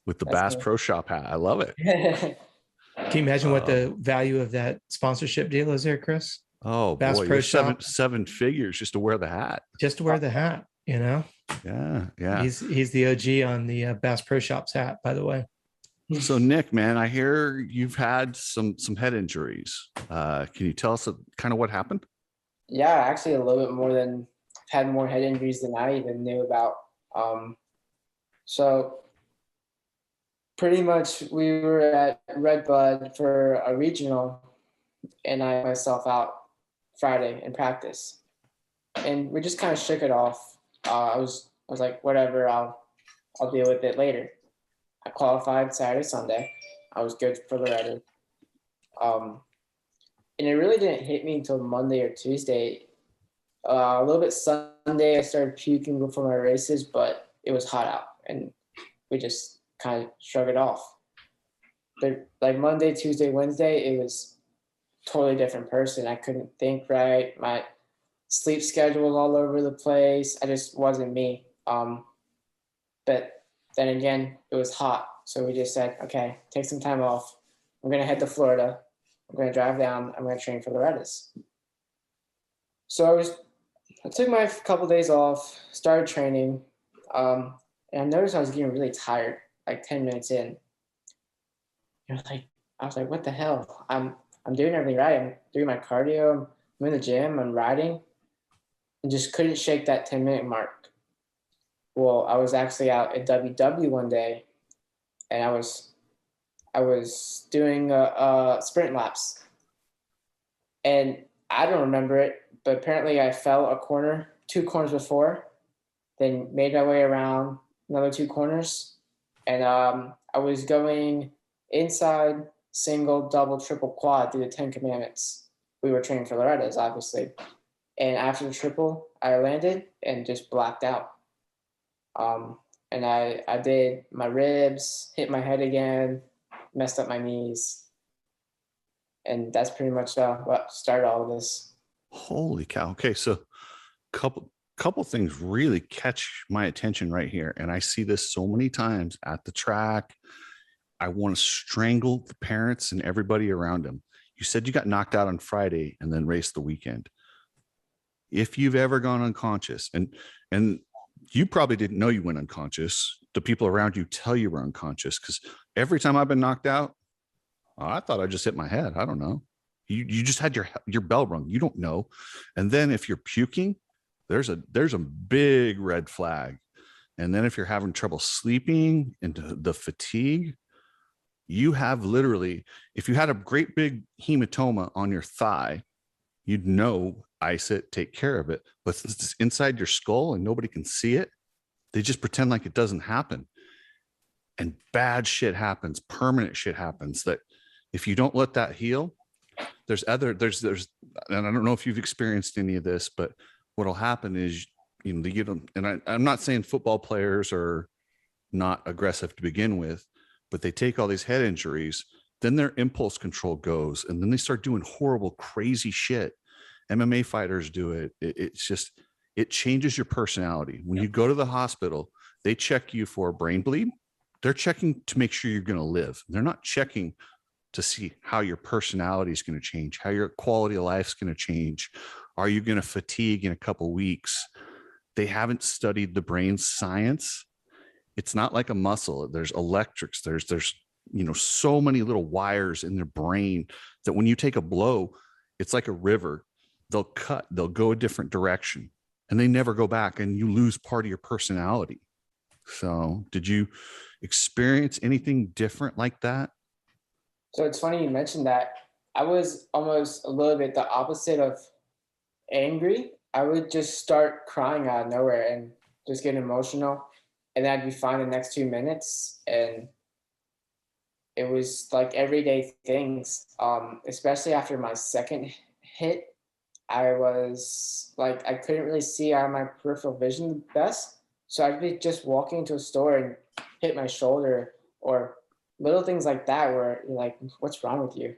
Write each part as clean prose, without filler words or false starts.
with the That's Bass cool. Pro Shop hat. I love it. Can you imagine what the value of that sponsorship deal is there, Chris? Oh Bass boy, Pro you're Shop, seven figures just to wear the hat. just to wear the hat, you know? Yeah. He's the OG on the Bass Pro Shop's hat, by the way. So Nick, man, I hear you've had some head injuries. Can you tell us kind of what happened? Yeah, actually a little bit more than had more head injuries than I even knew about. So pretty much we were at Redbud for a regional, and I myself out Friday in practice, and we just kind of shook it off. I was like, whatever, I'll deal with it later. I qualified Saturday, Sunday. I was good for Loretta. And it really didn't hit me until Monday or Tuesday. A little bit Sunday, I started puking before my races, but it was hot out, and we just kind of shrugged it off. But like Monday, Tuesday, Wednesday, it was totally different person. I couldn't think right. My sleep schedule was all over the place. I just wasn't me. But then again, it was hot. So we just said, okay, take some time off. I'm going to head to Florida. I'm going to drive down. I'm going to train for Loretta's. So I took my couple of days off, started training. And I noticed I was getting really tired, like 10 minutes in. I was like, what the hell? I'm doing everything right. I'm doing my cardio. I'm in the gym. I'm riding. And just couldn't shake that 10-minute mark. Well, I was actually out at WW one day, and I was doing sprint laps. And I don't remember it, but apparently I fell a corner, 2 corners before, then made my way around another 2 corners. And I was going inside, single, double, triple, quad through the 10 commandments. We were training for Loretta's, obviously. And after the triple, I landed and just blacked out. And I did my ribs, hit my head again, messed up my knees. And that's pretty much what started all of this. Holy cow. Okay, so couple things really catch my attention right here. And I see this so many times at the track. I want to strangle the parents and everybody around them. You said you got knocked out on Friday and then raced the weekend. If you've ever gone unconscious, and you probably didn't know you went unconscious, the people around you tell you were unconscious, because every time I've been knocked out, I thought I just hit my head. I don't know. You just had your bell rung. You don't know. And then if you're puking, there's a big red flag. And then if you're having trouble sleeping and the fatigue, you have literally, if you had a great big hematoma on your thigh, you'd know, ice it, take care of it. But since it's inside your skull and nobody can see it, they just pretend like it doesn't happen. And bad shit happens, permanent shit happens, that if you don't let that heal, there's and I don't know if you've experienced any of this, but what'll happen is, I'm not saying football players are not aggressive to begin with, but they take all these head injuries, then their impulse control goes, and then they start doing horrible, crazy shit. MMA fighters do it. It changes your personality. When you go to the hospital, they check you for a brain bleed. They're checking to make sure you're going to live. They're not checking to see how your personality is going to change, how your quality of life is going to change. Are you going to fatigue in a couple of weeks? They haven't studied the brain science. It's not like a muscle. There's electrics. There's so many little wires in their brain that when you take a blow, it's like a river. They'll go a different direction, and they never go back, and you lose part of your personality. So did you experience anything different like that? So it's funny you mentioned that. I was almost a little bit the opposite of angry. I would just start crying out of nowhere and just get emotional, and then I'd be fine the next 2 minutes. And it was like everyday things. Especially after my second hit, I was like, I couldn't really see out of my peripheral vision the best. So I'd be just walking into a store and hit my shoulder, or little things like that where you're like, what's wrong with you?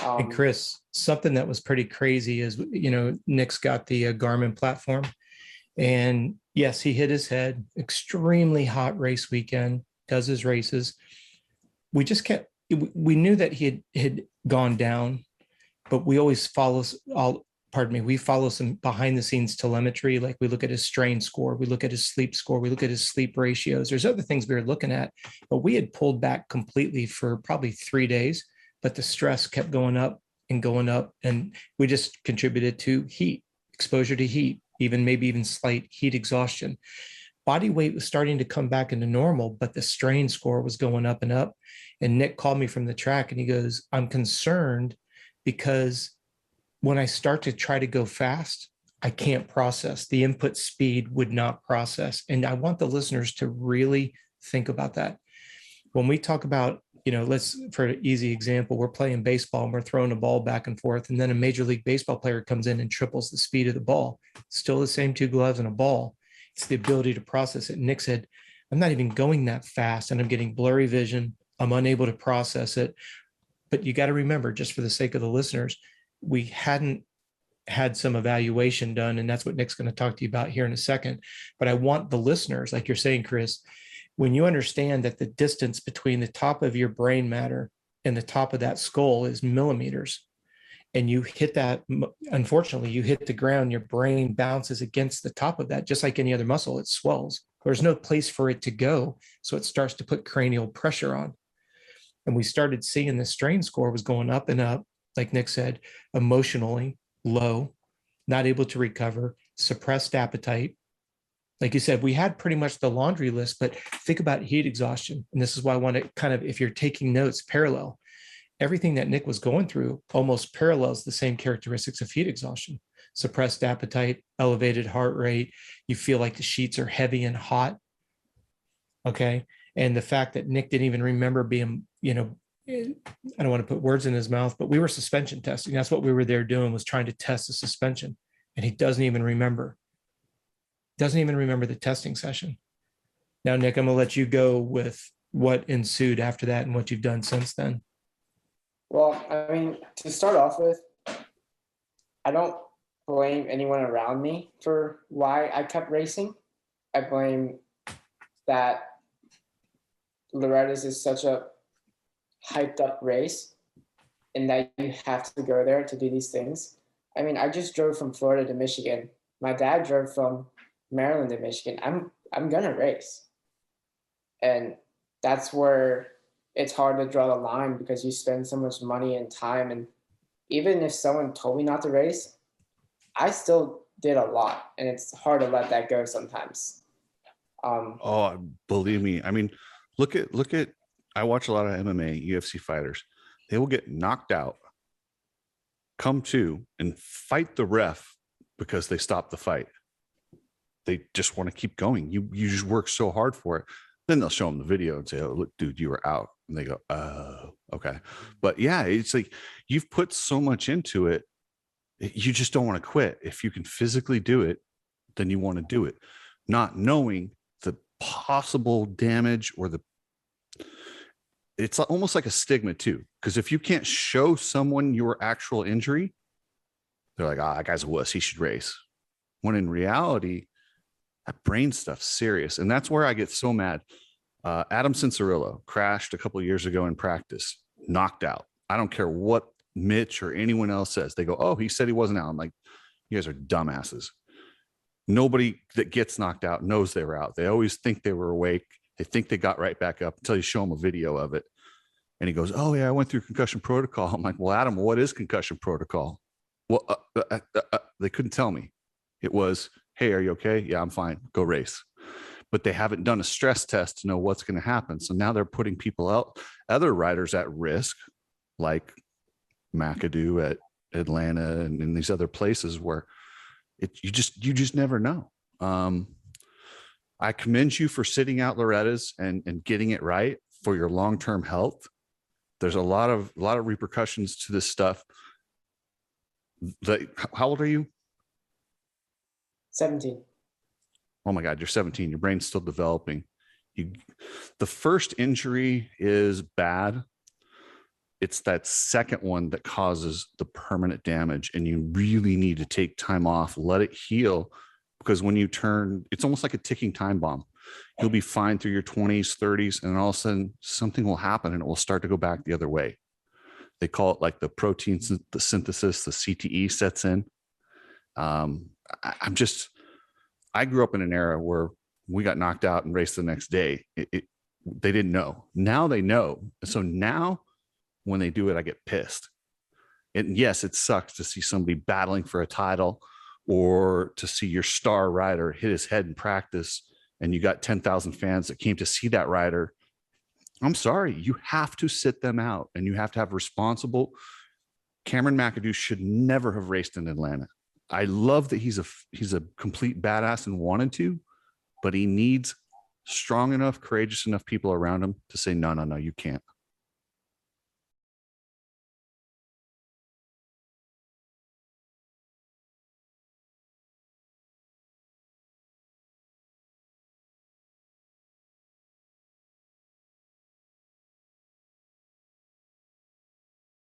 And Chris, something that was pretty crazy is, Nick's got the Garmin platform, and yes, he hit his head. Extremely hot race weekend. does his races. We just kept, we knew that he had gone down, but we always follow we follow some behind the scenes telemetry. Like we look at his strain score, we look at his sleep score, we look at his sleep ratios. There's other things we were looking at, but we had pulled back completely for probably 3 days, but the stress kept going up and going up. And we just contributed to heat, exposure to heat, maybe even slight heat exhaustion. Body weight was starting to come back into normal, but the strain score was going up and up. And Nick called me from the track and he goes, I'm concerned because when I start to try to go fast, I can't process. The input speed would not process. And I want the listeners to really think about that. When we talk about, for an easy example, we're playing baseball and we're throwing a ball back and forth. And then a Major League Baseball player comes in and triples the speed of the ball. Still the same 2 gloves and a ball. It's the ability to process it. Nick said, I'm not even going that fast and I'm getting blurry vision. I'm unable to process it. But you got to remember, just for the sake of the listeners, we hadn't had some evaluation done. And that's what Nick's going to talk to you about here in a second. But I want the listeners, like you're saying, Chris, when you understand that the distance between the top of your brain matter and the top of that skull is millimeters, and you hit that, unfortunately, you hit the ground, your brain bounces against the top of that, just like any other muscle, it swells. There's no place for it to go. So it starts to put cranial pressure on. And we started seeing the strain score was going up and up, like Nick said, emotionally low, not able to recover, suppressed appetite. Like you said, we had pretty much the laundry list, but think about heat exhaustion. And this is why I want to kind of, if you're taking notes, parallel. Everything that Nick was going through almost parallels the same characteristics of heat exhaustion. Suppressed appetite, elevated heart rate. You feel like the sheets are heavy and hot. Okay. And the fact that Nick didn't even remember being, I don't want to put words in his mouth, but we were suspension testing. That's what we were there doing, was trying to test the suspension. And he doesn't even remember the testing session. Now, Nick, I'm going to let you go with what ensued after that and what you've done since then. Well, I mean, to start off with, I don't blame anyone around me for why I kept racing. I blame that Loretta's is such a hyped up race and that you have to go there to do these things. I mean, I just drove from Florida to Michigan. My dad drove from Maryland to Michigan. I'm gonna race. And that's where it's hard to draw the line, because you spend so much money and time. And even if someone told me not to race, I still did a lot. And it's hard to let that go sometimes. Believe me. I mean, look at, I watch a lot of MMA, UFC fighters. They will get knocked out, come to, and fight the ref because they stopped the fight. They just want to keep going. You just work so hard for it. Then they'll show them the video and say, oh, look, dude, you were out. And they go, oh, okay. But yeah, it's like you've put so much into it. You just don't want to quit. If you can physically do it, then you want to do it. Not knowing the possible damage or it's almost like a stigma too. Because if you can't show someone your actual injury, they're like, that guy's a wuss, he should race. When in reality, that brain stuff's serious. And that's where I get so mad. Adam Cincerillo crashed a couple of years ago in practice, knocked out. I don't care what Mitch or anyone else says. They go, oh, he said he wasn't out. I'm like, you guys are dumbasses. Nobody that gets knocked out knows they were out. They always think they were awake. They think they got right back up until you show them a video of it. And he goes, oh yeah, I went through concussion protocol. I'm like, well, Adam, what is concussion protocol? Well, they couldn't tell me. It was, hey, are you okay? Yeah, I'm fine. Go race. But they haven't done a stress test to know what's going to happen. So now they're putting people out, other riders at risk, like McAdoo at Atlanta and in these other places where you just never know. I commend you for sitting out Loretta's and getting it right for your long-term health. There's a lot of repercussions to this stuff. How old are you? 17. Oh my God, you're 17. Your brain's still developing. The first injury is bad. It's that second one that causes the permanent damage, and you really need to take time off, let it heal, because when you turn, it's almost like a ticking time bomb. You'll be fine through your 20s, 30s, and all of a sudden something will happen and it will start to go back the other way. They call it like the protein the synthesis, the CTE sets in. I grew up in an era where we got knocked out and raced the next day. They didn't know. Now they know. So now when they do it, I get pissed. And yes, it sucks to see somebody battling for a title or to see your star rider hit his head in practice and you got 10,000 fans that came to see that rider. I'm sorry, you have to sit them out and you have to have responsible. Cameron McAdoo should never have raced in Atlanta. I love that he's a complete badass and wanted to, but he needs strong enough, courageous enough people around him to say, no, you can't.